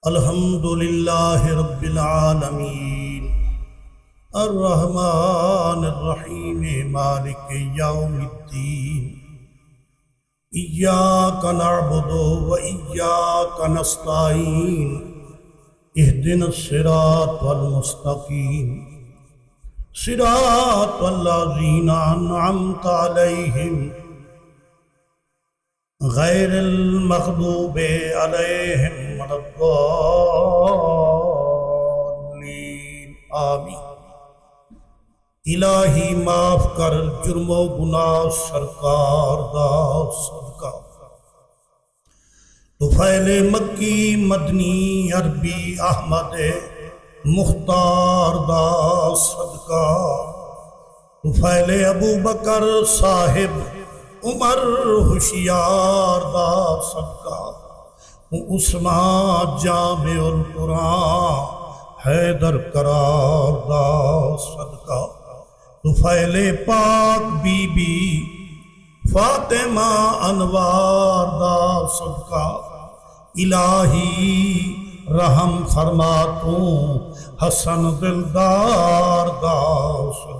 الحمد للہ رب العالمین الرحمن الرحیم مالک یوم الدین ایاک نعبد و ایاک نستعین اہدنا الصراط المستقیم صراط الذین انعمت علیہم غیر المغضوب علیہم ولا الضالین آمین۔ الہی معاف کر جرم و گناہ سرکار دا صدقہ، طفیل مکی مدنی عربی احمد مختار دا صدقہ، طفیل ابو بکر صاحب عمر ہوشیار دا صدقہ، عثمان جامع القرآن حیدر قرار دا صدقہ، طفیل پاک بی بی فاطمہ انوار دا صدقہ، الہی رحم فرما تو حسن دلدار دا صدقہ،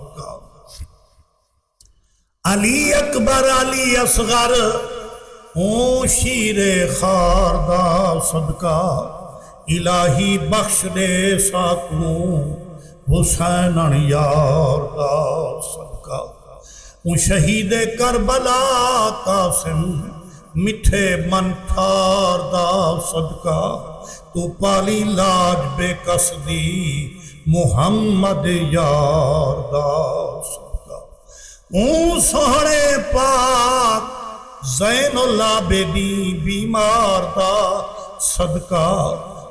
علی اکبر علی اصغر اون شیر خار دا صدقہ، الہی بخش دے ساکوں حسین یار دا صدقہ، اون شہید کربلا قاسم مٹھے من ٹھار دا صدقہ، تو پالی لاج بے قصدی محمد یار دا صدقہ، اون سوہنے پاک زین العابدین بیمار دا صدقہ،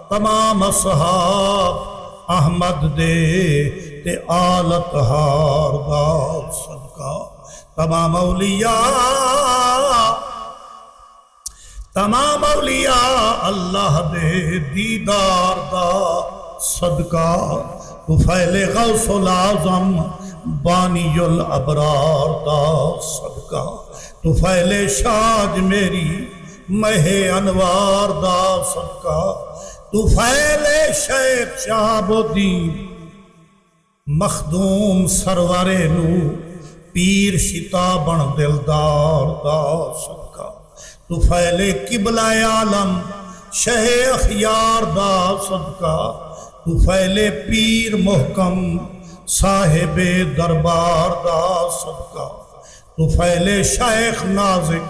تمام اصحاب احمد دے تے آلت ہار دا صدقہ، تمام اولیاء اللہ دے دیدار دا صدقہ، طفیل غوث العظم بانی الابرار دا صدقہ، طفیل شاج میری مہ انوار دا صدقہ، طفیل شیخ شہاب الدین مخدوم سرور نو پیر شتابن دلدار دا صدقہ، طفیل قبلہ عالم شہ اخیار دا صدقہ، طفیل پیر محکم صاحب دربار دا صدقہ، طفیل شیخ نازک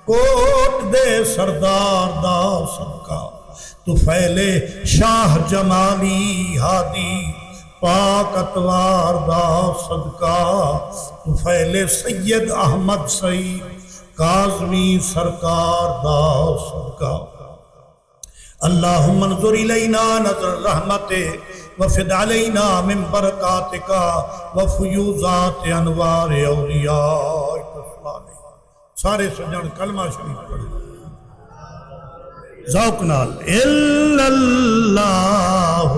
کوٹ دے سردار دا صدقہ، طفیل شاہ جمالی ہادی پاک اتوار دا صدقہ، طفیل سید احمد سعید کاظمی سرکار دا صدقہ، اللہم انظر الینا نظر رحمت وفد علینا من برکاتک وفیوزات انوار اولیاء الرحمن۔ سارے سجن کلمہ شریف پڑھیں ذوق نال، الا اللہ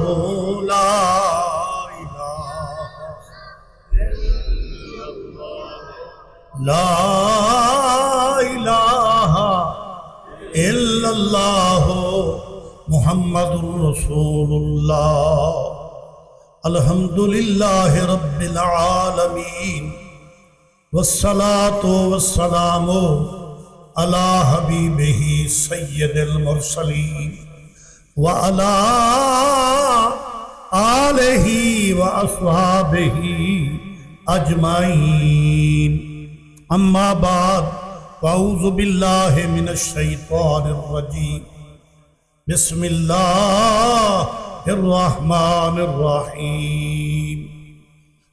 لا الہ الا اللہ محمد رسول اللہ، الحمدللہ رب العالمین، والصلاة والسلام علی حبیبہ سید المرسلین وعلی آلہ واصحابہ اجمعین، اما بعد فاعوذ باللہ من الشیطان الرجیم، بسم اللہ الرحمن الرحیم،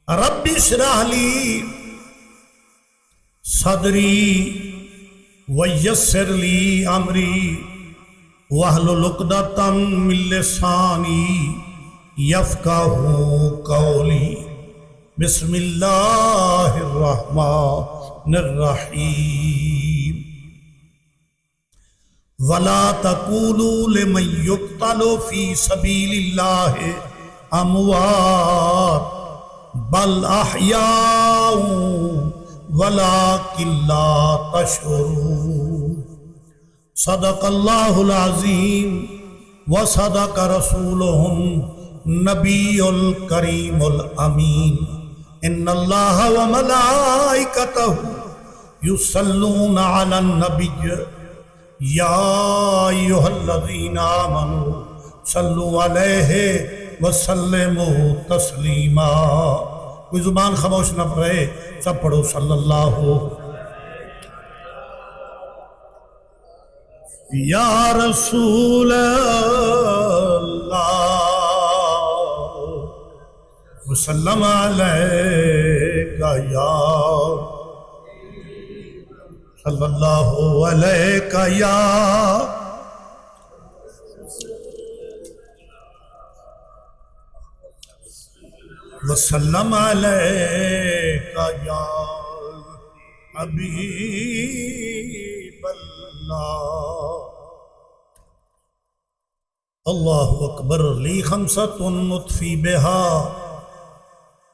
رب اشرح لی صدری ویسر لی امری واحلل عقدۃ من لسانی یفقہوا قولی، بسم اللہ الرحمن الرحیم، وَلَا تَقُولُوا لِمَنْ يُقْتَلُ فِي سَبِيلِ اللَّهِ أَمْوَاتٌ بَلْ أَحْيَاءٌ وَلَكِنْ لَا تَشْعُرُونَ۔ صدق اللہ العظیم وصدق رسوله النبي الكريم الأمين إن الله وملائكته يصلون على النبي يا أيها الذين آمنوا صلوا عليه وسلموا تسلیما۔ کوئی زبان خاموش نہ پڑے، سب پڑھو صلی اللہ یا رسول اللہ وسلم علیکہ یا صلی اللہ علیکہ یا وسلم علیکہ یا حبیب اللہ۔ اللہ اکبر لی خمسۃ نطفی بہا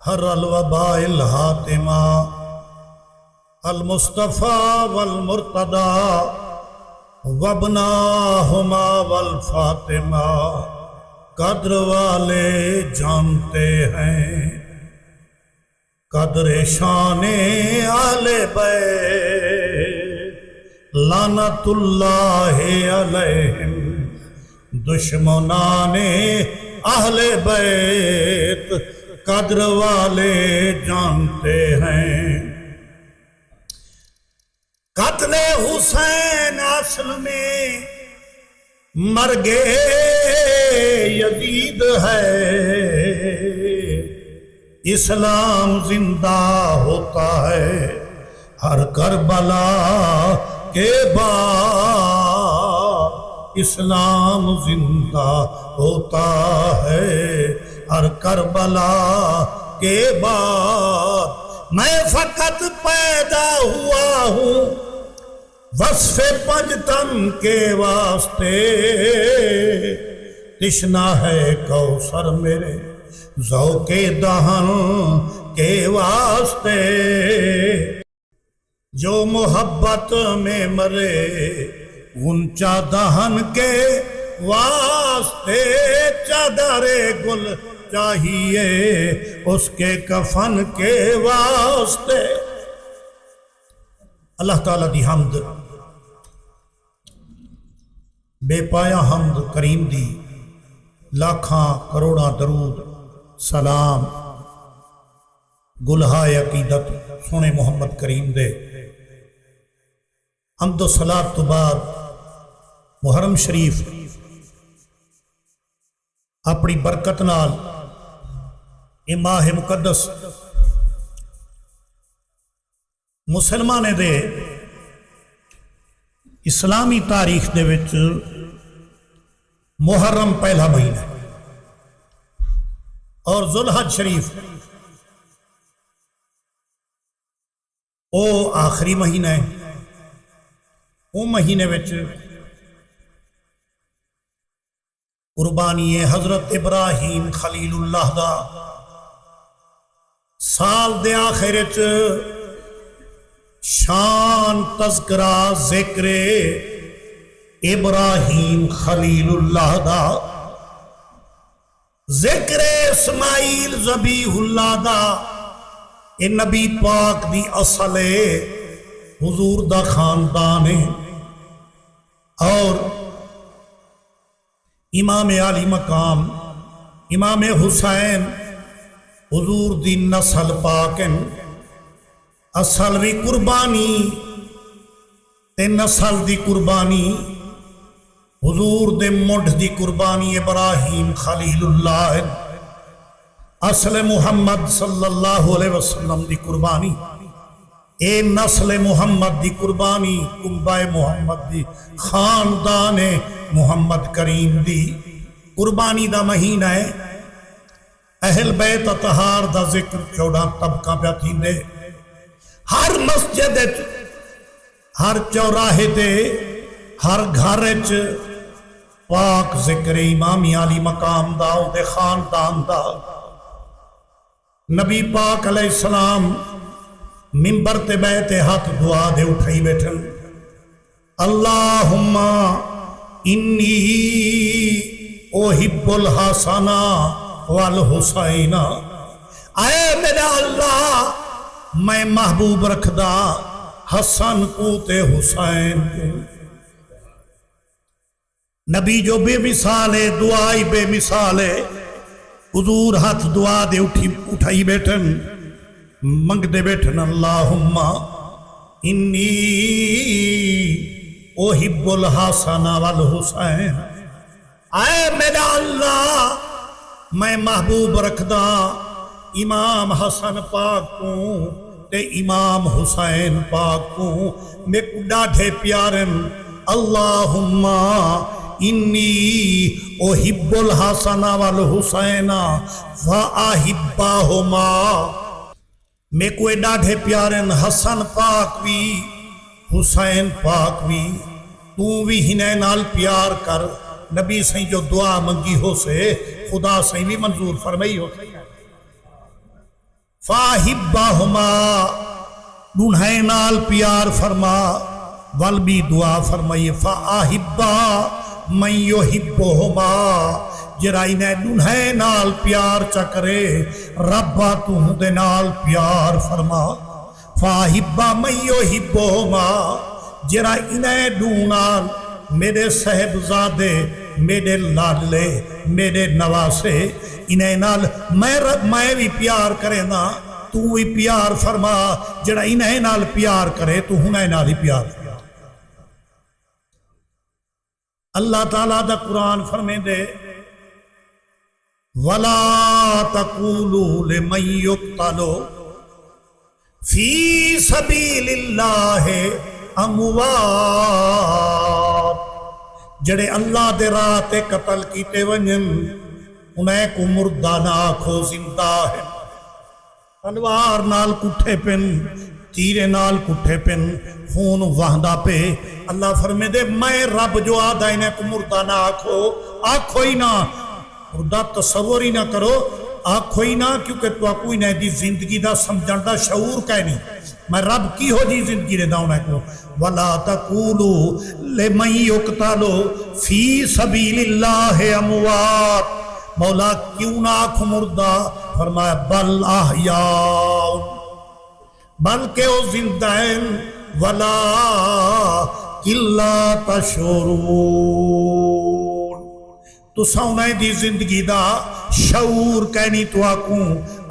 ہر الوباء الحاتمہ المصطفیٰ والمرتضی وابناہما والفاطمہ۔ قدر والے جانتے ہیں قدر شان آل بیت، لعنت اللہ علیہم دشمنان اہل بیت۔ قدر والے جانتے ہیں قتل حسین اصل میں مرگ یزید ہے، اسلام زندہ ہوتا ہے ہر کربلا کے بعد، اسلام زندہ ہوتا ہے ہر کربلا کے بعد۔ میں فقط پیدا ہوا ہوں وصف پنجتن کے واسطے، تشنا ہے کوثر میرے ذوق دہن کے واسطے۔ جو محبت میں مرے اونچا دہن کے واسطے، چادر گل چاہیے اس کے کفن کے واسطے۔ اللہ تعالیٰ دی حمد، بے پایا حمد کریم دی، لاکھاں کروڑاں درود سلام گلہائے عقیدت سونے محمد کریم دے۔ حمد و صلاۃ تو بعد محرم شریف اپنی برکت نال یہ ماہ مقدس مسلمانے دے اسلامی تاریخ دے وچ محرم پہلا مہینہ اور ذوالحج شریف او آخری مہینہ ہے۔ او مہینے وچ قربانی حضرت ابراہیم خلیل اللہ دا سال دے آخر وچ شان تذکرہ ذکر ابراہیم خلیل اللہ دا، ذکر اسماعیل ذبیح اللہ دا، اے نبی پاک دی اصل حضور دا خاندان ہے۔ اور امام علی مقام امام حسین حضور دی نسل پاک ہیں، اصل بھی قربانی تے نسل دی قربانی، حضور دے مڈھ دی قربانی ابراہیم خلیل اللہ ہے، اصل محمد صلی اللہ علیہ وسلم دی قربانی، اے نسل محمد دی قربانی، کنبہ محمد دی خاندان محمد کریم دی قربانی دا مہینہ ہے۔ اہل بیت اطہار دا ذکر 14 طبقہ پہ تھیندے، ہر مسجد ہر چوراہے دے ہر گھر پاک ذکر امامی علی مقام دا دے خاندان دا۔ نبی پاک علیہ السلام منبر تے بیٹھے ہاتھ دعا دے اٹھائی بیٹھن، اللہم انی احب الحسن والحسین، اے میرا اللہ میں محبوب رکھدا حسن کو تے حسین کو۔ نبی جو بے مثال ہے، دعائی بے مثال ہے۔ حضور ہاتھ دعا دے اٹھائی بیٹھن، منگ دے بیٹھن، اللہم انی احب الحسن والحسین، اے میرا اللہ میں محبوب رکھدا امام حسن پاک کو تے امام حسین پاک کو، میں کو ڈاڈھے پیارن۔ اللہم انی احب الحسن والحسین فاحبہما، میں کو ڈاڈھے پیارن حسن پاک بھی حسین پاک بھی، تو بھی ہنے نال پیار کر۔ نبی سائیں جو دعا منگی ہو سے خدا سائیں بھی منظور فرمائی ہو سے، فاحبہما دونہیں نال پیار فرما، ول بھی دعا فرمائی فاحبہ من یحبہما، جرا انہیں دونہیں نال پیار چکرے ربا تو دے نال پیار فرما۔ فاحبہ من یحبہما، جرا انہیں دونال میرے صاحبزادے، میرے لالے، میرے نواسے، انہیں نال میں بھی پیار کرے نا، تو بھی پیار فرما۔ جڑا انہیں نال پیار کرے تو ہنہیں نال ہی پیار فرما۔ اللہ تعالیٰ دا قرآن فرمے دے وَلَا تَقُولُوا لِمَن يُقْتَلُ فِي سَبِيلِ اللَّهِ أَمْوَاتٌ، جڑے اللہ دے راہ تے قتل کیتے ونجن انہیں کو مردہ نہ آکھو، زندہ ہے۔ تلوار نال کٹھے پن، تیرے نال کٹھے پن، خون وہندہ پہ۔ اللہ فرمے دے میں رب جو آدھا انہیں کو مردہ نہ آکھو، آکھو ہی نہ، مردہ تصور ہی نہ کرو، آکھو ہی نہ، کیونکہ تو کوئی نہ دی زندگی دا سمجھن دا شعور کہنی۔ میں رب کی ہو جی زندگی دے داؤں کو۔ وَلَا تَقُولُوا لِمَن يُقْتَلُ فِي سَبِيلِ اللَّهِ أَمْوَاتٌ، مولا کیوں نہ آنکھ مردہ؟ فرمایا بل احیاء، بلکہ او زندہ ہیں، ولا کلا تشعرون، تو سونے دی زندگی دا شعور کہنی تو آکوں،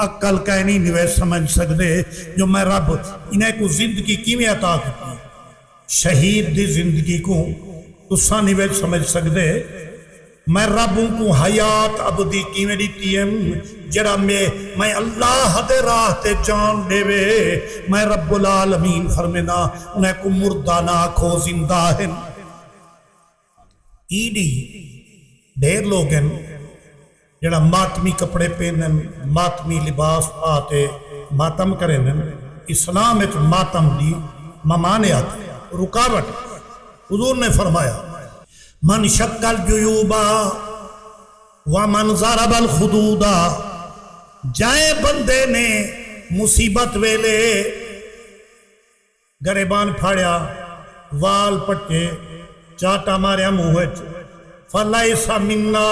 عقل کہنی نوے سمجھ سکدے جو میں رب انہیں کو زندگی کیویں عطا کی، شہید دی زندگی کو تساں نوے سمجھ سکدے میں ربوں کو حیات ابدی کیویں دیتی ہے، جڑا میں اللہ دے راہ تے جان دے وے، میں رب العالمین فرمینا انہیں کو مردہ نہ آکھو، زندہ ہیں۔ ایڈی ڈھیر لوگ ہیں جڑا ماتمی کپڑے پہنن، ماتمی لباس پاتے ماتم کریں، اسلام وچ ماتم دی ممانعت رکاوٹ۔ حضور نے فرمایا من شق الجیوبا ومن ضرب الخدودا، جائے بندے نے مصیبت ویلے گریبان پھاڑیا، وال پٹے، چاٹا ماریا منہ وچ، فلیس منا،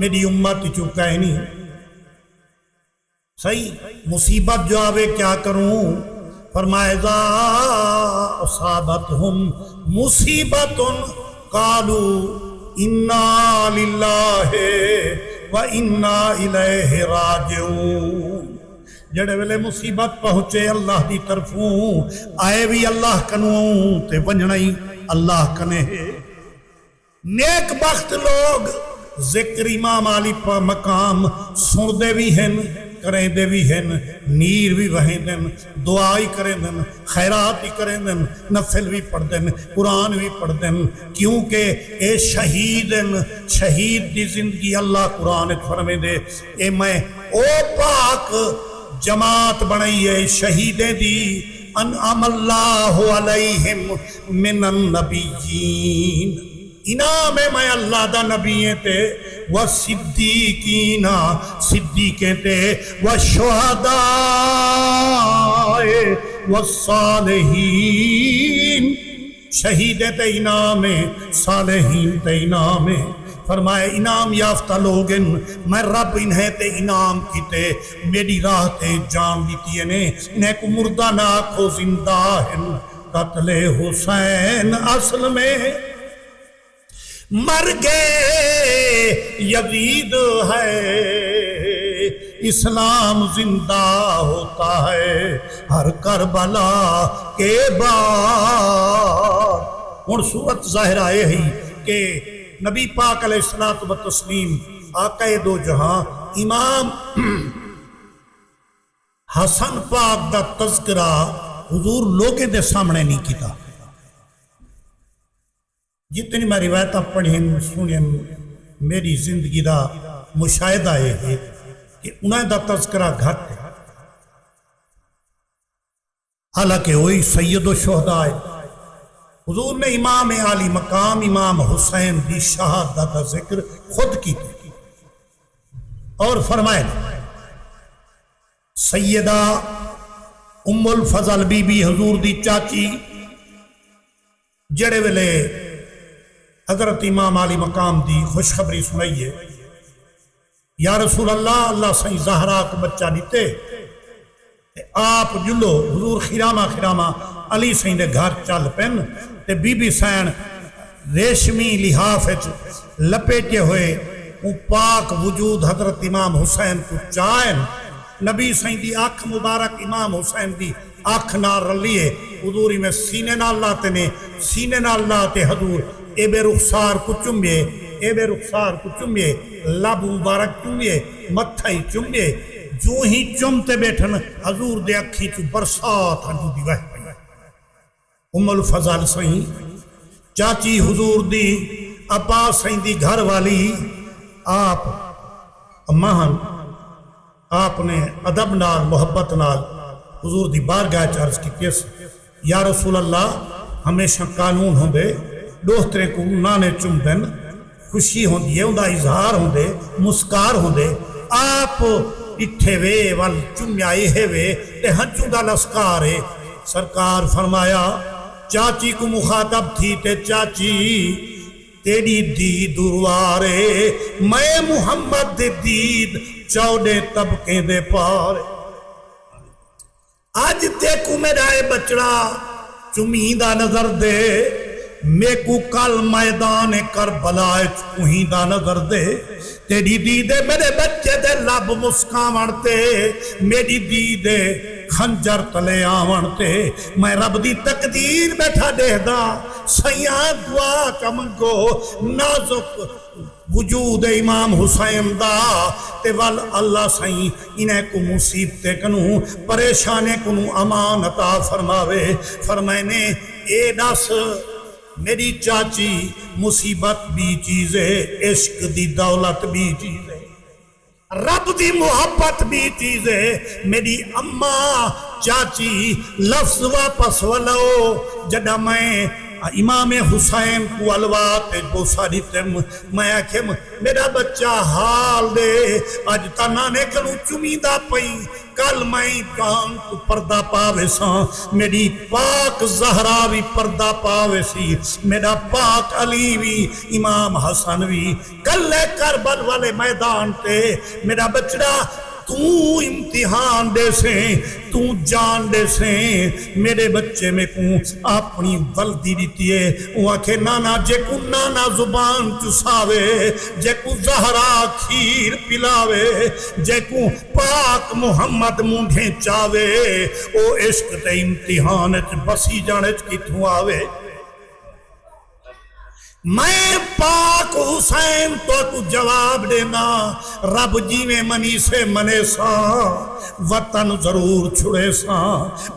میری امت چکا ہے نہیں۔ صحیح مصیبت جو آوے کیا کروں؟ فرمائے ذا اصابتہم مصیبت قالوا انا للہ و انا الیہ راجعون، جڑے ویلے مصیبت پہنچے اللہ دی طرفوں، آئے بھی اللہ کنوں تے ونجنائی اللہ کنے۔ نیک بخت لوگ ذکر امام علی پا مقام سن دے بھی ہیں، کریں دے بھی ہیں، نیر بھی وہیں دن، دعائی کریں دن، خیرات بھی کریں دن، نفل بھی پڑھ دن، قرآن بھی پڑھ دن، کیونکہ اے شہید شہید دی زندگی اللہ قرآن فرمے دے اے میں او پاک جماعت بنائیے شہیدیں دی، انعم اللہ علیہم من النبیین، انعام میں اللہ دا نبییں تے، وَالصِّدِّيقِينَ صدیقیں تے، وَالشُّہَدَاءِ وَالصَّالِحِينَ شہیدیں تے انعام، صالحین تے انعام۔ فرمائے انعام یافتہ لوگن میں رب انہیں تے انعام کیتے میری راہ تے جان دیتی نے انہیں کو مردہ نہ آکھو زندہ ہیں قتل حسین اصل میں مر گئے یزید ہے اسلام زندہ ہوتا ہے ہر کربلا کے بعد۔ اور صورت ظاہر آئے ہی کہ نبی پاک علیہ الصلوۃ والتسلیم آقا دو جہاں امام حسن پاک دا تذکرہ حضور لوگے دے سامنے نہیں کیتا۔ جتنی میں روایتہ پڑھیں سنیں میری زندگی دا مشاہدہ ہے کہ انہیں دا تذکرہ گھٹ ہے، حالانکہ وہی سید و شہداء حضور نے امام عالی مقام امام حسین دی شہادت کا ذکر خود کی تھی اور فرمائے سیدہ ام الفضل بی بی حضور دی چاچی جڑے ویلے حضرت امام علی مقام دی خوشخبری سنائیے یا رسول اللہ اللہ سائیں زہرا کو بچہ دیتے آپ جلو حضور خرامہ علی سائیں دے گھر چل پین تے بی بی سین ریشمی لحاف لپیٹے ہوئے وہ پاک وجود حضرت امام حسین کو چائن نبی سائیں دی آنکھ مبارک امام حسین دی آنکھ نہ رلیے حضوری میں سینے نہ لاتے نے سینے نہ لاتے حضور اے بے رخسار کو چمیے لب مبارک چمیے متھائی چمیے جو ہی چمتے بیٹھن حضور دے اکھی چو برسات ہنجو دی وح پئی ام الفضل سائیں چاچی حضور دی ابا سائیں دی گھر والی آپ مہن آپ نے ادب نال محبت نال حضور دی بارگاہ عرض کی کیس یا رسول اللہ ہمیشہ قانون ہوں دے دوسترے کو نانے چم دن خوشی ہوں دے اندہ اظہار ہوں دے مسکار ہوں دے آپ اٹھے وے وال چمیائے ہے وے تے ہنچوں دا لسکارے سرکار فرمایا چاچی کو مخاطب تھی تے چاچی تیری دید اروارے میں محمد دے دید چودے طبقے دے پارے آج دیکھو میرا اے بچڑا چمیدہ نظر دے میں کو کل میدان کربلا چوہیدہ نظر دے تیری دیدے میرے بچے دے لب مسکاونتے میری دیدے خنجر تلے آونتے میں رب دی تقدیر بیٹھا دے دا سیاں دعا کمگو نازک وجود امام حسین دا تے وال اللہ سائیں انہیں کو مصیبتے کنوں پریشانے کنوں امان عطا فرماوے فرمائنے اے دس میری چاچی مصیبت بھی چیز ہے عشق دی دولت بھی چیز ہے رب دی محبت بھی چیز ہے میری اماں چاچی لفظ واپس ولو جڑا میں امام حسین کو الوات بوسا دیتم میں آکھم میرا بچہ حال دے آج تنانے کنو چمیدہ پئی کل میں کان تو پردہ پاوے ساں میری پاک زہرا بھی پردہ پاوے سی میرا پاک علی بھی امام حسن بھی کلے کربل والے میدان تے میرا بچڑا تو امتحان دے سیں تو جان دے سیں میرے بچے میں کو اپنی ولدی دیتی ہے وہ آکھے نانا جے کو نانا زبان چساوے جے کو زہرا کھیر پلاوے جے کو پاک محمد مونڈھیں چاوے او عشق تے امتحان بسی جانے کتوں آوے میں پاک حسین تو جواب دینا رب جی میں منی سے منے سا وطن ضرور چھڑے سا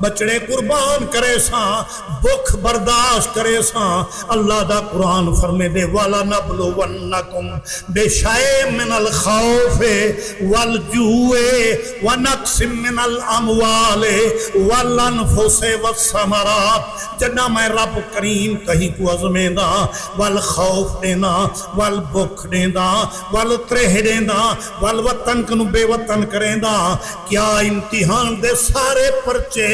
بچڑے قربان کرے سا بخ برداشت کرے سا اللہ دا قرآن فرمے دے والا نبلو ونکم بے شائع من الخوف والجوع ونقص من الاموال والانفس والثمرات جنہ میں رب کریم کہیں کو عظمیں دا والخوف دینا والبخ دینا والترہ دینا والوطن کنو بے وطن کریں دا کیا امتحان دے سارے پرچے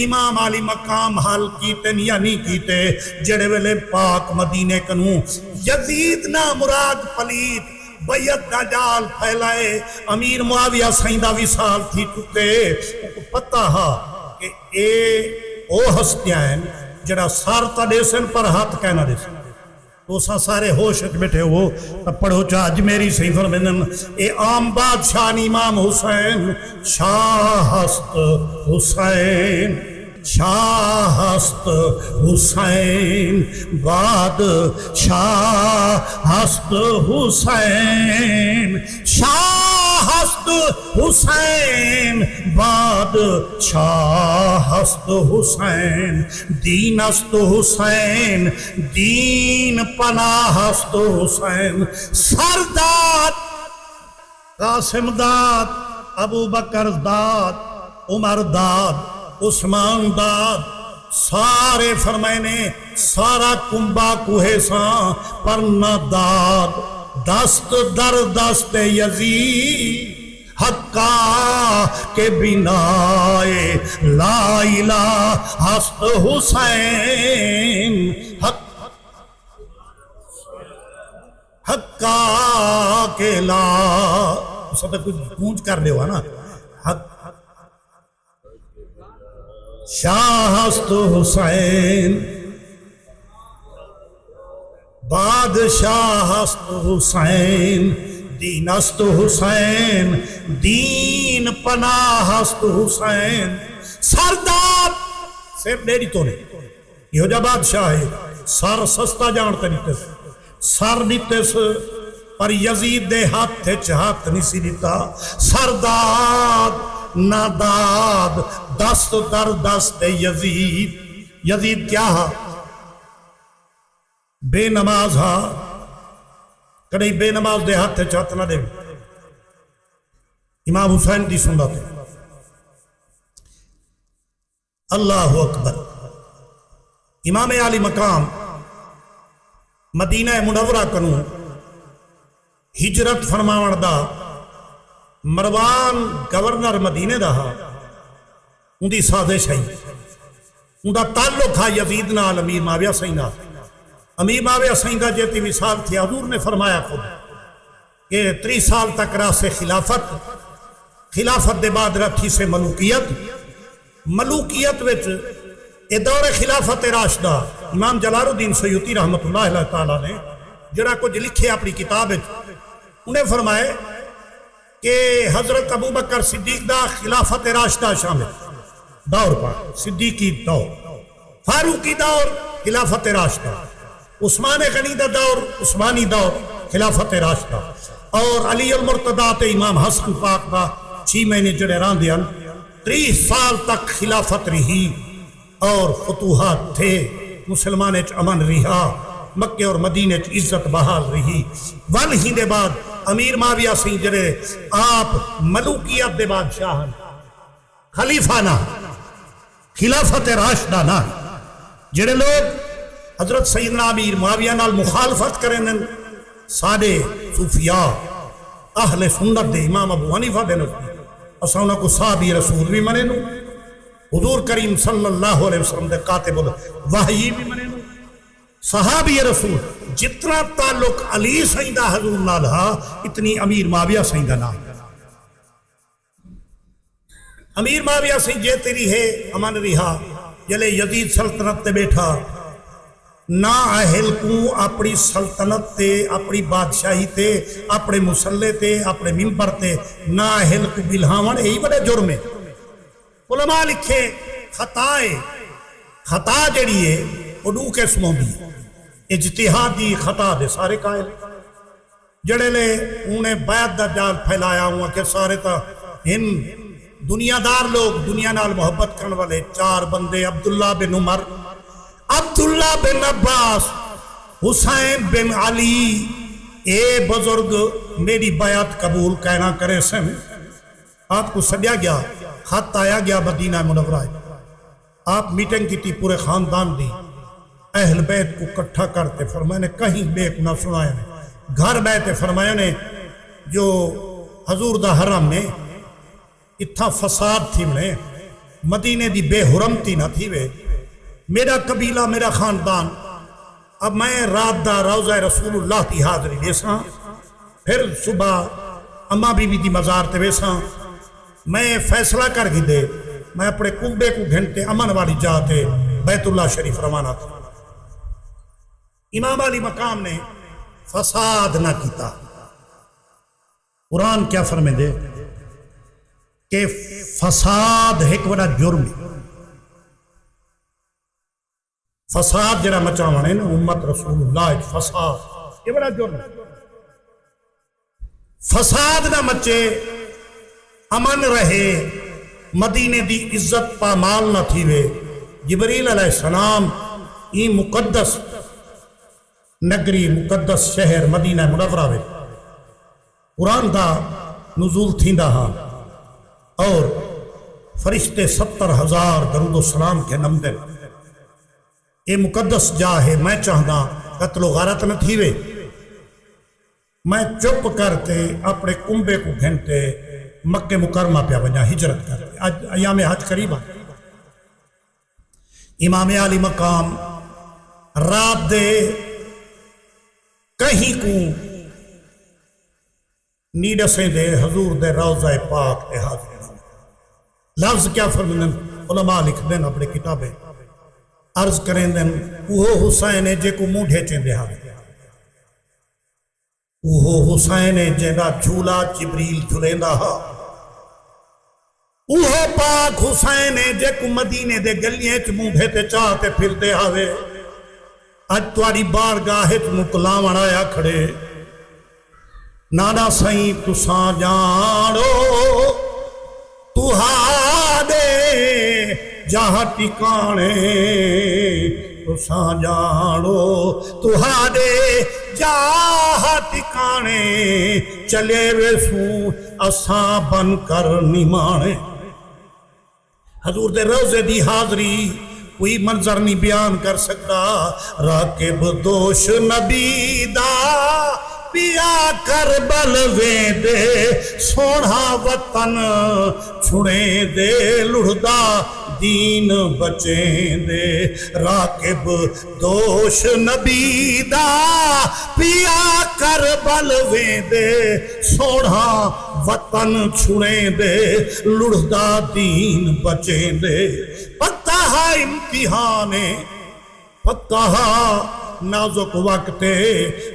امام علی مقام حال کیتے یا نہیں کیتے جڑے ویلے پاک مدینے کنو یزید نا مراد پلیت بیعت دا جال پھیلائے امیر معاویہ سائیں دا وصال تھی چکے پتہ ہا کہ اے او ہستیاں ہیں جڑا سارتا دیسن پر ہاتھ کہنا دیسن تو سارے ہوش بیٹھے ہو پڑھو چاہ میری صحیح فرمائن اے عام بادشاہ امام حسین شاہ ہست حسین شاہ ہست حسین بادشاہ ہست حسین شاہ ہست حسین بادشاہ ہست حسین دین ہست حسین دین پناہ ہست حسین سرداد قاسم داد ابو بکر داد عمر داد عثمان داد سارے فرمائنے سارا کنبا کوہے ساں پر نہ داد دست در دست یزید حقا کے بنائے لا الہ ہست حسین حقا کے لا سب کچھ گونج کر لے ہوا نا شاہ ہست حسین بادشاہ ہست حسین دین ہست حسین دین پناہ ہست حسین سردار صرف میری تو نہیں یہ جا بادشاہ ہے سر سستا جانتا نہیں تیس سر نہیں تیس پر یزید دے ہاتھ ہاتھ نہیں سی دیتا سردار ناداد دست در دست یزید یزید کیا ہا بے نماز ہا کڑی بے نماز دے ہاتھ چاہت نہ دے امام حسین دی سن داتے اللہ اکبر امام علی مقام مدینہ منورہ کنو ہجرت فرماون دا مروان گورنر مدینے دا ان دی سازش ہے ان دا تعلق ہے یزید نال امیر معاویہ سائیں نال امیر معاویہ سائیں دا جیتی وصال تھی حضور نے فرمایا خود کہ 30 سال تک راہ سے خلافت دے بعد رکھی سے ملوکیت وچ اے دور خلافت راشدہ امام جلال الدین سیوطی رحمت اللہ علیہ تعالیٰ نے جڑا کچھ لکھے اپنی کتاب انہیں فرمائے کہ حضرت ابو بکر صدیق دا خلافت راشدہ شامل دور پر صدیقی دور فاروقی دور خلافت راشدہ عثمان غنی دا دور عثمانی دور خلافت راشدہ اور علی المرتضی امام حسن پاک دا 6 مہینے جڑے راندیاں 30 سال تک خلافت رہی اور فتوحات تھے مسلمان امن رہا مکہ اور مدینہ عزت بحال رہی والہی دے بعد امیر معاویہ سائیں جڑے آپ ملوکیت دے بادشاہ خلیفہ نہ خلافت راشدہ نہ جڑے لوگ حضرت سیدنا امیر معاویہ نال مخالفت کریں سادے صوفیاء اہل سنت دے امام ابو حنیفہ دے نزدیک اساں انہاں کو صحابی رسول بھی منے نو حضور کریم صلی اللہ علیہ وسلم دے کاتب وحی بھی منے نو صحابی رسول جتنا تعلق علی سائیں دا حضور نال ہا اتنی امیر معاویہ سائیں دا نام امیر معاویہ سائیں جے تیری ہے امن رہا جلے یزید سلطنت تے بیٹھا نہ اہل کو اپنی سلطنت تے اپنی بادشاہی تے اپنے مسلح تے اپنے ممبر تے نہ اہل کو بلہاون یہی بڑے جرمے علماء لکھے خطا جڑی ہے اڈو کے سموں بھی اجتہادی خطا دے سارے قائل جڑے لے انہیں بیعت دا جال پھیلایا ہوا کہ سارے تا ہن دنیا دار لوگ دنیا نال محبت کرنے والے 4 بندے عبداللہ بن عمر عبداللہ بن عباس حسین بن علی اے بزرگ میری بیعت قبول کہنا کرے سن آپ کو سڈیا گیا خط آیا گیا مدینہ منورہ آپ میٹنگ کی تھی پورے خاندان دی اہل بیت کو کٹھا کرتے فرمایا نے کہیں بیت نہ سنایا نے گھر بیت فرمایا نے جو حضور دا حرم میں اتھا فساد تھی میں مدینے دی بے حرمتی نہ تھی وے میرا قبیلہ میرا خاندان اب میں رات دا روضہ رسول اللہ کی حاضری ویساں، پھر صبح اما بی بی دی مزار تے ویساں، میں فیصلہ کر گی دے میں اپنے کنبے کو گھنٹے امن والی جاتے بیت اللہ شریف روانہ تھا۔ امام علی مقام نے فساد نہ کیتا۔ قرآن کیا فرمے دے کہ فساد ایک بڑا جرم ہے۔ فساد جڑا مچاونے نا امت رسول اللہ فساد یہ بڑا جرم ہے۔ فساد نہ مچے، امن رہے، مدینے دی عزت پامال نہ تھی وے۔ جبریل علیہ السلام یہ مقدس نگری مقدس شہر مدینہ منورہ وے قرآن دا نزول تھیندا ہاں اور فرشتے 70,000 درود و سلام کے نمدے۔ یہ مقدس جا ہے، میں چاہدا قتل و غارت نہ تھی وے۔ میں چپ کرتے اپنے کنبے کو گھنٹے مکہ مکرمہ پہ وجہ ہجرت کرتے۔ آج ایام حج قریب آ، امام علی مقام رات دے کہیں کو نیڈسیں دے حضور دے روضہ پاک دے حاضر ہیں۔ لفظ کیا فرمائیں علماء لکھ دیں اپنے کتابیں، عرض کریں دیں وہ حسین جے کو منہ ڈھیچیں دے حاضر، وہ حسین جیڑا جھولا جبریل جھلیندا ہا، وہ پاک حسین جے کو مدینے دے گلیاں چ منہ ڈھیتے چاہتے پھر دے آوے۔ اج تواڈی بارگاہ وچ مکلاوݨ آیا کھڑے، نانا سائیں تساں جانو تہاڈے جہاں ٹکانے، تساں جانو تہاڈے جہاں ٹکانے، چلے ویسوں اساں بن کر نمانے۔ حضور دے روزے دی حاضری کوئی منظر نہیں بیان کر سکتا۔ راکب دوش نبی دا پیا کربل ویندے، سونا وطن چھڑیں دے، لڑدا دین بچیں دے۔ راکب دوش نبی دا پیا کربل ویندے، سونا وطن چھڑیں دے، لڑدا دین بچیں دے۔ پتہ ہے امتحان پتہ نازک وقت،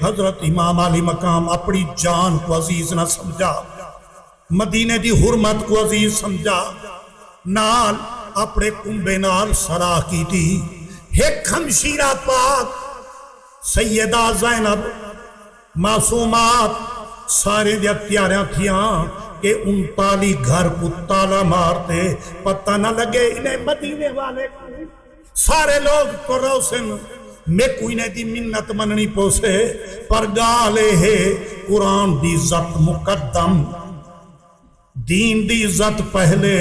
حضرت امام علی مقام اپنی جان کو عزیز نہ سمجھا، مدینے دی حرمت کو عزیز سمجھا، نال اپنے کنبے نال صلاح کی تھی۔ ایک ہمشیرہ پاک سیدہ زینب معصومات سارے دیا پیاریاں تھیاں کہ 39 گھر کو تالا مارتے، پتہ نہ لگے انہیں مدینے والے کو۔ سارے لوگ تو روشن میں کوئی نے دی منت مننی پوسے، پر گالے ہے قرآن دی عزت مقدم، دین دی عزت پہلے۔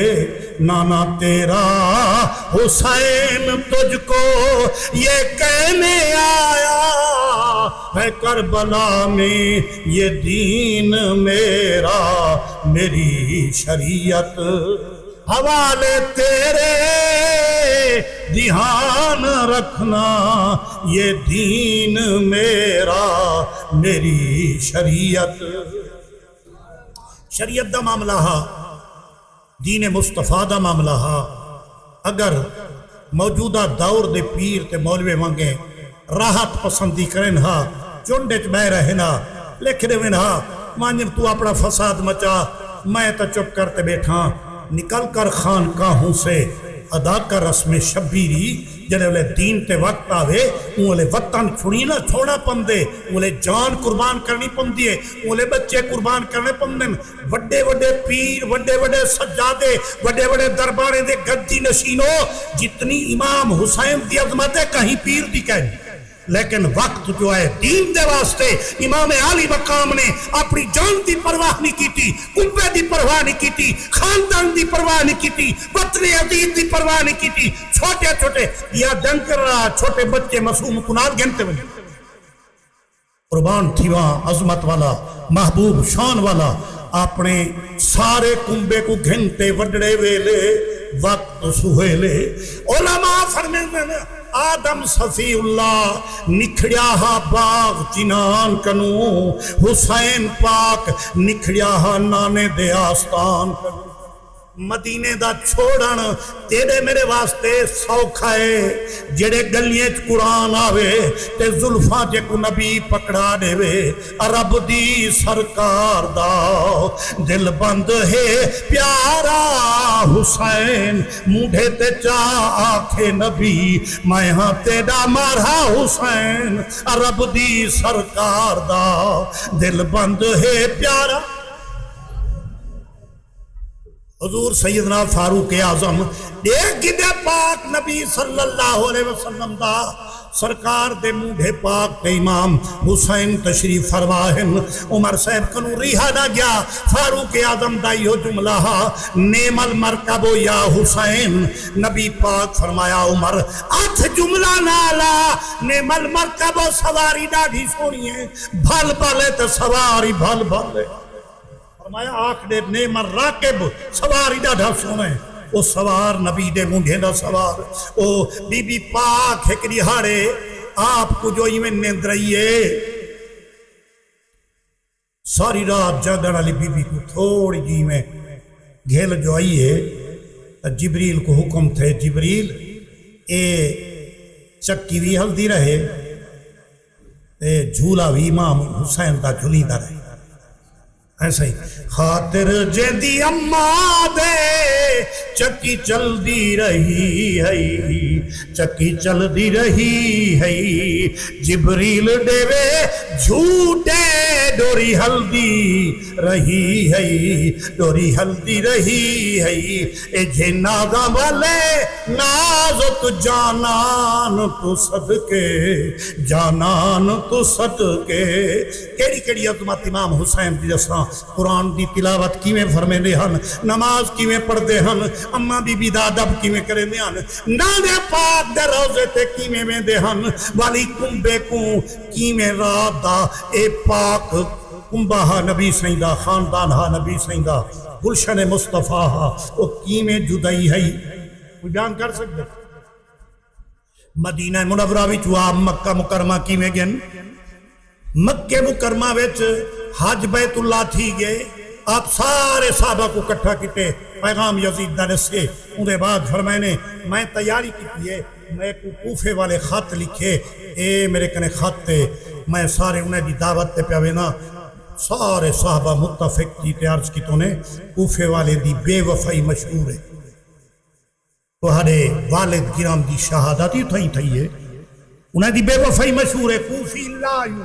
نانا تیرا حسین تجھ کو یہ کہنے آیا ہے کربلا میں، یہ دین میرا میری شریعت حوالے تیرے، دھیان رکھنا یہ دین میرا میری شریعت۔ شریعت دا معاملہ ہا، دین مصطفیٰ دا معاملہ ہا۔ اگر موجودہ دور دے پیر تے مولوی وانگے راحت پسندی کریں ہا، چونڈے چ بہ رہے نا، لکھ دے ہا مانجم تو اپنا فساد مچا، میں تا چپ کرتے بیٹھا، نکل کر خانقاہوں سے ادا کر رسم شبیری۔ جڑے والے دین تے وقت آوے انہوں وطن چھڑی نہ چھوڑا پندے، انہوں جان قربان کرنی پندی ہے، انہوں بچے قربان کرنے پندن۔ وڈے وڈے پیر، وڈے وڈے سجادے، وڈے وڈے درباریں دے گدی نشینوں، جتنی امام حسین دی عظمت ہے کہیں پیر دی کہیں، لیکن وقت جو ہے دین دے واسطے امام علی مقام نے اپنی جان دی پرواہ نہیں کیتی، کنبے دی پرواہ نہیں کیتی، خاندان دی پرواہ نہیں کیتی، وطن عزیز دی پرواہ نہیں کیتی۔ چھوٹے چھوٹے یا جنگ کر رہا چھوٹے بچے معصوم کنار گنتے بنے، قربان تھی وہاں عظمت والا محبوب شان والا، اپنے سارے کنبے کو گھنٹے وڈڑے ویلے وقت سہیلے۔ علماء فرمائیں آدم صفی اللہ نکھڑیا ہا باغ چنان کنو، حسین پاک نکھڑیا ہا نانے دے آستان کنو۔ مدینے دا چھوڑن تیرے میرے واسطے سوکھا ہے، جڑے گلیاں قرآن آوے تے زلفاں جے کو نبی پکڑا دے وے، عرب دی سرکار دا دل بند ہے پیارا حسین، مونڈے تے چا آکھے نبی میں ہاں تیرا مارا حسین، عرب دی سرکار دا دل بند ہے پیارا۔ حضور سیدنا فاروق اعظم دیکھ گدے پاک نبی صلی اللہ علیہ وسلم دا سرکار دے موڈے پاک تے امام حسین تشریف فرماہن، عمر صاحب کنو ریحہ نہ گیا، فاروق اعظم دا یو جملہ نعم المرکب یا حسین، نبی پاک فرمایا عمر اتھ جملہ نالا نعم المرکب سواری ڈاڑھی سونی ہے، بھل بھلے تے سواری بھل بھلے، فرمایا آنکھ دے نعم الراکب سواری ڈاڑھا سونے، او سوار نبی دے مونڈے دا سوار، او بی بی پاک ایک دیہاڑے آپ کو جو ایمیں نیند رہی ہے، ساری رات جاگن علی بی بی کو تھوڑی جی میں گھیل جو آئی ہے، جبریل کو حکم تھے جبریل اے چکی بھی ہل دی رہے، اے جھولا بھی امام حسین دا جھولی دا رہے، ایسا ہی خاطر جیدی اماں دے چکی چل دی رہی ہے، چکی چل دی رہی ہے، جبریل دے وے جھوٹے ڈوری ہلدی رہی ہے، ڈوری ہلدی رہی ہے، اے جنازہ والے نازک جانان تو صدقے، جانان تو صدقے، کیڑی کیڑی عظمت امام حسین دی جسران قرآن دی تلاوت کیویں فرمے دے ہن، نماز کیویں پڑھ دے ہن، اماں بی بی دا ادب کیویں کرے دے ہن، نانے پاک دے روزے تے کیویں میں دے ہن، والی کنبے کو کیویں رات دا اے پاک کنبہ ہا نبی سیندہ، خاندان ہا نبی سیندہ، گلشن مصطفیٰ ہا، او کیویں جدائی ہے، کوئی بیان کر سکتے؟ مدینہ منورہ وچ آپ مکہ مکرمہ کیویں گن؟ مکہ مکرمہ وچ حج بیت اللہ تھی گئے، آپ سارے صحابہ کو کٹھا کیتے، پیغام یزید دا نسے، ان دے بعد فرمائنے میں تیاری کی ہے، میں کوفے والے خط لکھے، اے میرے کنے خط تے میں سارے انہیں دی دعوت تے پیاوینا، سارے صحابہ متفق تھی تے عرض کی تو نے کوفے والے دی بے وفائی مشہور ہے، تو ہرے والد گرام دی شہادت ہی تھئی ہے، انہیں دی بے وفائی مشہور ہے، کوفی لا یو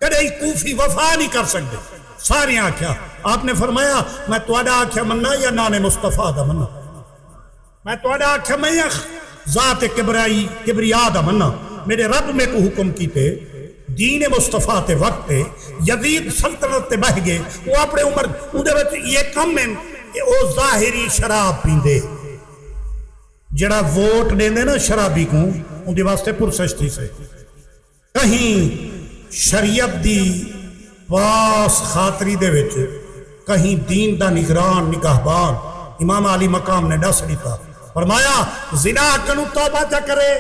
کدے کوفی وفا نہیں کر سکتے، سارے آکھیا، آپ نے فرمایا میں توڑا آکھیا مننا یا نان مصطفیٰ دا مننا، میں توڑا آکھیا میں ذات کبریا دا مننا، میرے رب میں کو حکم کیتے، دین مصطفیٰ تے وقت تے یزید سلطنت تے بہ گئے، وہ اپنے عمر اندھے وچ یہ کم ہے کہ وہ ظاہری شراب پیندے، جڑا ووٹ دیندے نا شرابی کو اندھے واسطے پرسشتی سے، کہیں شریعت دی پاس خاطری دے وچ، کہیں دین دا نگران نگہبان امام علی مقام نے ڈس دیتا، فرمایا زنا کنو توبہ جا کرے،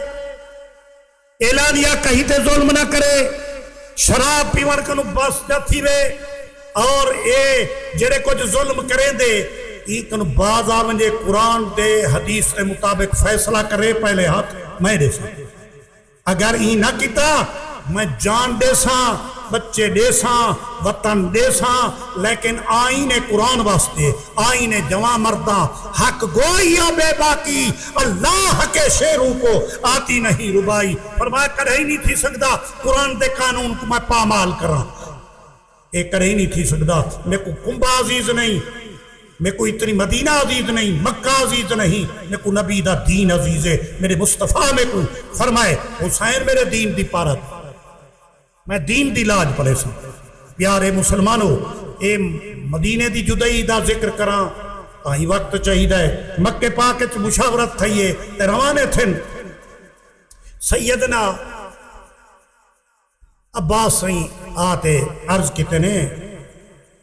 اعلانیہ کہیں تے ظلم نہ کرے، شراب پیور کنو بس جا تھی وے، اور اے جڑے کچھ ظلم کرے دے ای کنو باز آونجے قرآن دے حدیث کے مطابق فیصلہ کرے، پہلے ہاتھ میں دے سا، اگر ای نہ کیتا میں جان دے ساں، بچے دے ساں، وطن دے ساں، لیکن آئین قرآن واسطے، آئین جوان مرداں، حق گوئیا بے باقی، اللہ کے شیروں کو آتی نہیں ربائی، فرمایا کرے ہی نہیں تھی سکتا قرآن دے قانون کو میں پامال کراں، ایک کرے ہی نہیں تھی سکتا، میں کو کنبہ عزیز نہیں، میں کو اتنی مدینہ عزیز نہیں، مکہ عزیز نہیں، میں کو نبی دا دین عزیز ہے، میرے مصطفیٰ میں کو فرمائے حسین میرے دین دی پارت، میں دین دی لاج پڑے سا، پیارے مسلمانوں، اے مدینے دی جدائی دا ذکر کراں، آئی وقت چاہیدہ ہے، مکہ پاکت مشاورت تھائیے، روانے تھن، سیدنا عباس سہیں آتے عرض کتنے،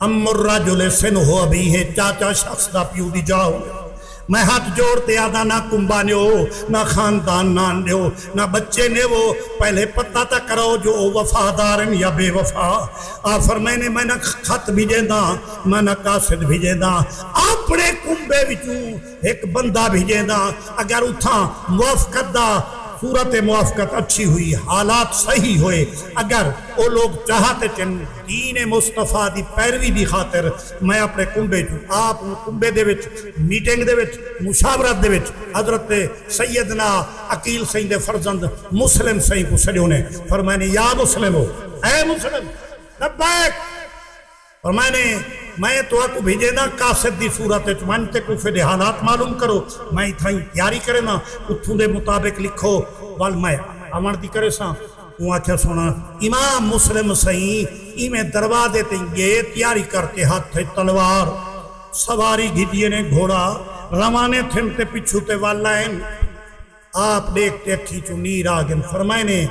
ام الرجل سنہو ابھی ہے چاچا شخص دا پیو دی جاؤ، میں ہاتھ جوڑتے آدھا نہ کنبا نے ہو نہ خاندان نان نے ہو نہ بچے نے وہ پہلے پتہ تا کرو جو وفادار ہیں یا بے وفا آفر میں نہ خط بھیجے دا میں نہ قاصد بھیجے دا اپنے کنبے وچوں ایک بندہ بھیجے دا اگر اتھاں موافقت دا صورت موافقت اچھی ہوئی حالات صحیح ہوئے اگر وہ لوگ چاہتے چن دین مصطفیٰ دی پیروی دی خاطر میں اپنے کنبے جو آپ کنبے دے وچ میٹنگ دے وچ مشاورت دے وچ حضرت سیدنا عقیل سائیں دے فرزند مسلم سائیں کو سڑیوں نے فرمائنے یا مسلم ہو اے مسلم لبیک فرمائنے میں تو آپ کو بھیجے نا قاصد دی صورت ہے چمانتے کو پھر حالات معلوم کرو میں اتھائی تیاری کرے نا اتھوں دے مطابق لکھو وال میں آمار دی کرے ساں وہ آکھا سونا امام مسلم سہی میں دروا دیتے یہ تیاری کرتے ہاتھ تھے تلوار سواری گھڑیے نے گھوڑا روانے تھمتے پچھوتے والائن آپ دیکھتے کھیچو نیر آگن فرمائنے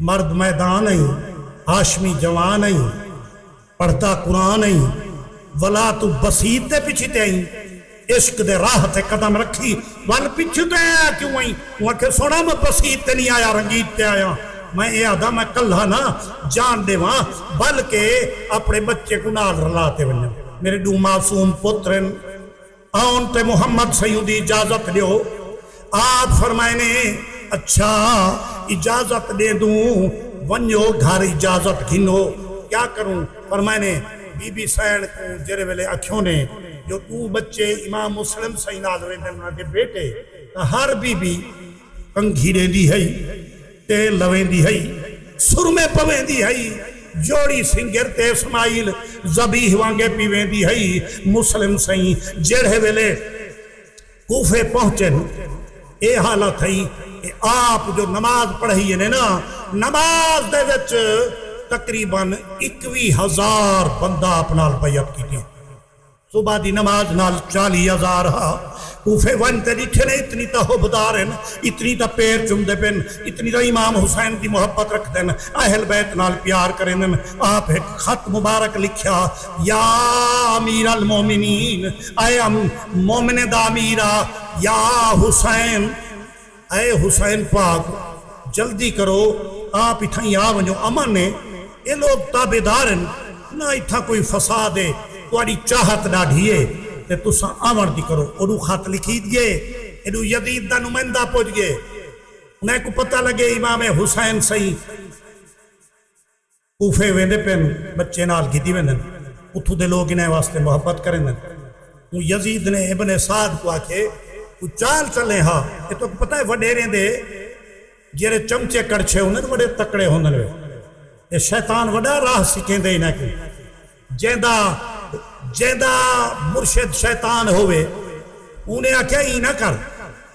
مرد میدان نہیں ہاشمی جوان نہیں پڑھتا قرآن نہیں ولا تو بسیط دے پیچھے تے آئیں عشق دے راہ تے قدم رکھی وال پیچھے تے آیا کیوں آئیں وہاں کہ سونا میں بسیط تے نہیں آیا رنگیت تے آیا میں اے آدھا میں کلھا نا جان دے وہاں بلکہ اپنے بچے کو نال رلاتے بننے میرے دو معصوم پترن آن تے محمد سیدی اجازت دیو آپ فرمائنے اچھا اجازت دے دوں ونیو گھر اجازت گھنو کیا کروں فرمائنے بی بی سین کو جرے ویلے اکھیوں نے جو تو بچے امام مسلم سائیں نال ویندن کے بیٹے ہر بی بی کنگھی دے دی ہے تے لویں دی ہے سرمے پویں دی ہے جوڑی سنگر تے اسماعیل زبیح وانگے پیویں دی ہے مسلم سائیں جرے ویلے کوفے پہنچے اے حالت ہے آپ جو نماز پڑھی ہے نا نماز دے وچ تقریباً 21,000 بندہ اپنا بیعت کی تھی صبح دی نماز نال 40,000 ہاں کوفے ونتے دیکھے نے اتنی تا حبدار ہیں اتنی تا پیر چم دے پن اتنی تا امام حسین دی محبت رکھ دیں اہل بیت نال پیار کریں دیں آپ ایک خط مبارک لکھیا یا امیر المومنین اے مومن دا امیرہ یا حسین اے حسین پاک جلدی کرو آپ اتھائی آونجو امن نے یہ لوگ تابدار ہیں نہ اتھا کوئی فساد ہے توڑی چاہت نہ ڈھیے تے تسا آمر دی کرو اڑو خط لکھی دیئے اڑو یزید دا نمائندہ پوچھ گئے انہیں کو پتہ لگے امام حسین سہی کوفے ویندے پین بچے نال گھدی ویندن اتھو دے لوگ انہیں واسطے محبت کریں دن یزید نے ابن سعد کو آکھے وہ چال چلے ہاں یہ تو پتہ ہے وڈیریں دے جیرے چمچے کڑچے ہونے وڈے تکڑے ہونے لے یہ شیطان وڈا راہ سکھیں دے انہیں کو جیدہ مرشد شیطان ہوئے انہیں آکھیا ہی نہ کر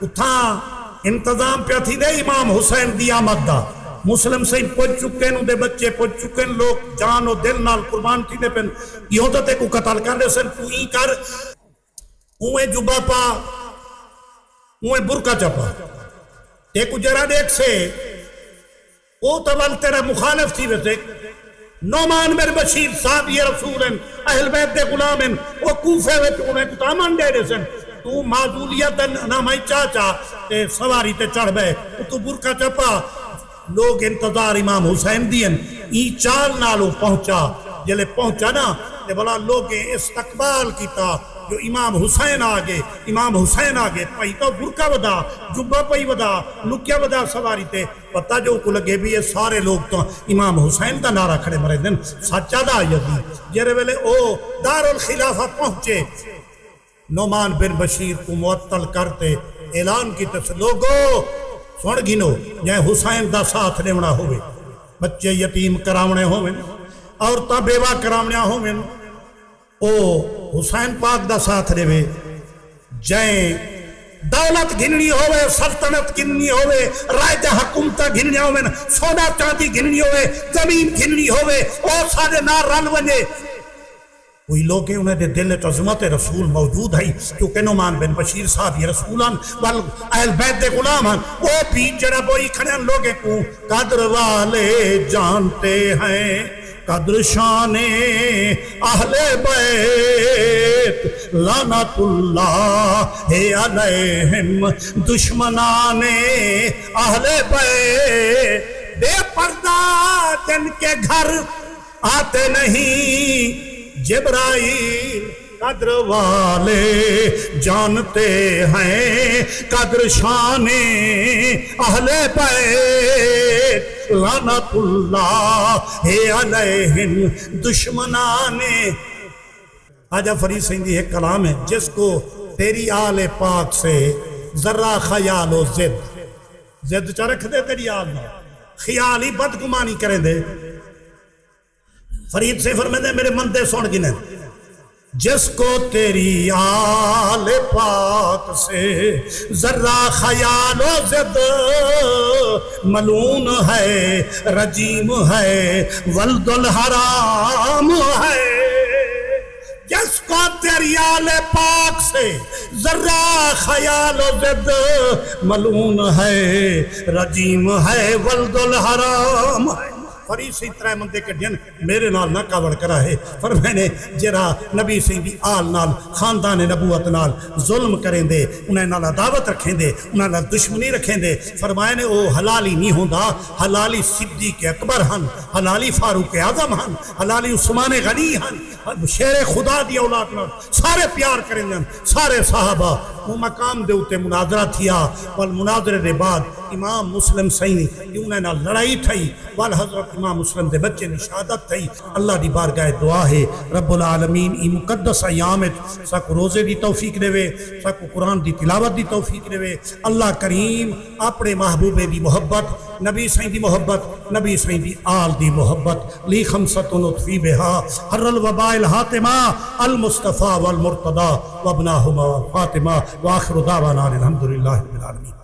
اتھاں انتظام پہ تھی دے امام حسین دی آمد دا مسلم سے پوچھ چکے ہیں دے بچے پوچھ چکے ہیں لوگ جان و دل نال قربان تھی دے پن یوں تو تے کو قتل کر دے سن تو ہی کر اوے جبا پا اوے برکا چپا تے کو جرا دیکھ سے او تول تیرا مخالف تھی ویسے نعمان بن بشیر صاحب یہ رسول ہیں اہل بیت دے غلام ہیں وہ کوفے وچ انہیں کو تامان دے رہے سن تو معذولیت نامی چاچا تے سواری تے چڑھ بے تو برکا چپا لوگ انتظار امام حسین دین ای چال نالو پہنچا جلے پہنچا نا تے بلا لوگ استقبال کیتا جو امام حسین آگے پہی تو برکا ودا جبہ پہی ودا لکیا ودا سواری تے پتہ جو کو لگے بھی یہ سارے لوگ تو امام حسین دا نعرہ کھڑے مرے دن سچا دا یزید جرے ویلے او دار الخلافہ پہنچے نعمان بن بشیر کو معطل کرتے اعلان کی تس لوگو سن گھنو جائے حسین دا ساتھ لیونا ہوئے بچے یتیم کراونے ہوئے عورتاں بیوہ کراونے ہوئے او حسین پاک دا ساتھ لیوے جائیں دولت گھننی ہوئے سلطنت گھننی ہوئے رائج حکومتہ گھننی ہوئے سونا چاندی گھننی ہوئے زمین گھننی ہوئے اور سارے نار رن ونے کوئی لوگ ہیں انہیں دے دل عظمت رسول موجود ہے کیونکہ نعمان بن بشیر صاحب یہ رسولان وال اہل بیت دے غلام ہیں وہ بھی جناب وہی کھڑے ہیں لوگیں کو قدر والے جانتے ہیں قدر شان اہل بیت لعنت اللہ علیہم دشمنان اہل بیت بے پردہ جن کے گھر آتے نہیں جبرائیل قدر والے جانتے ہیں قدر شان اہل بیت لعنت اللہ علیہم دشمنان آجا فرید سیندی ایک کلام ہے جس کو تیری آل پاک سے ذرہ خیال و زد چا رکھ دے تیری آل میں خیال ہی بدگمانی کریں دے فرید سے فرمائے دے میرے مندے سن گنے جس کو تیری آل پاک سے ذرہ خیال و زد ملون ہے رجیم ہے ولد الحرام ہے جس کو تیری آل پاک سے ذرہ خیال و زد ملون ہے رجیم ہے ولد الحرام ہے فرید سی ترائے مندے کے دن میرے نال نہ کاوڑ کرا ہے فرمائنے جرا نبی سی دی آل نال خاندان نبوت نال ظلم کریں دے انہیں نال عداوت رکھیں دے انہیں نال دشمنی رکھیں دے فرمائنے او حلالی نہیں ہوندہ حلالی صدیق اکبر ہن حلالی فاروق اعظم ہن حلالی عثمان غنی ہن شیر خدا دی اولاد نال سارے پیار کریں دے سارے صحابہ وہ مقام دے ہوتے مناظرہ تھیا والمناظرے دے بعد امام مسلم سینی انہیں نال لڑائی تھئی والحضرت امام مسلم دے بچے نے شہادت تھی اللہ دی بارگاہ دعا ہے رب العالمین ای مقدس ایامت ساکو روزے دی توفیق دے وے ساکو قرآن دی تلاوت دی توفیق دے وے اللہ کریم اپنے محبوبے دی محبت نبی سین دی محبت نبی سین دی آل دی محبت لی خمسۃ لطفی بہا حر الوباء الحاتمہ المصطفیٰ والمرتضی وابناہما فاطمہ وآخر دعوانا الحمدللہ رب العالمین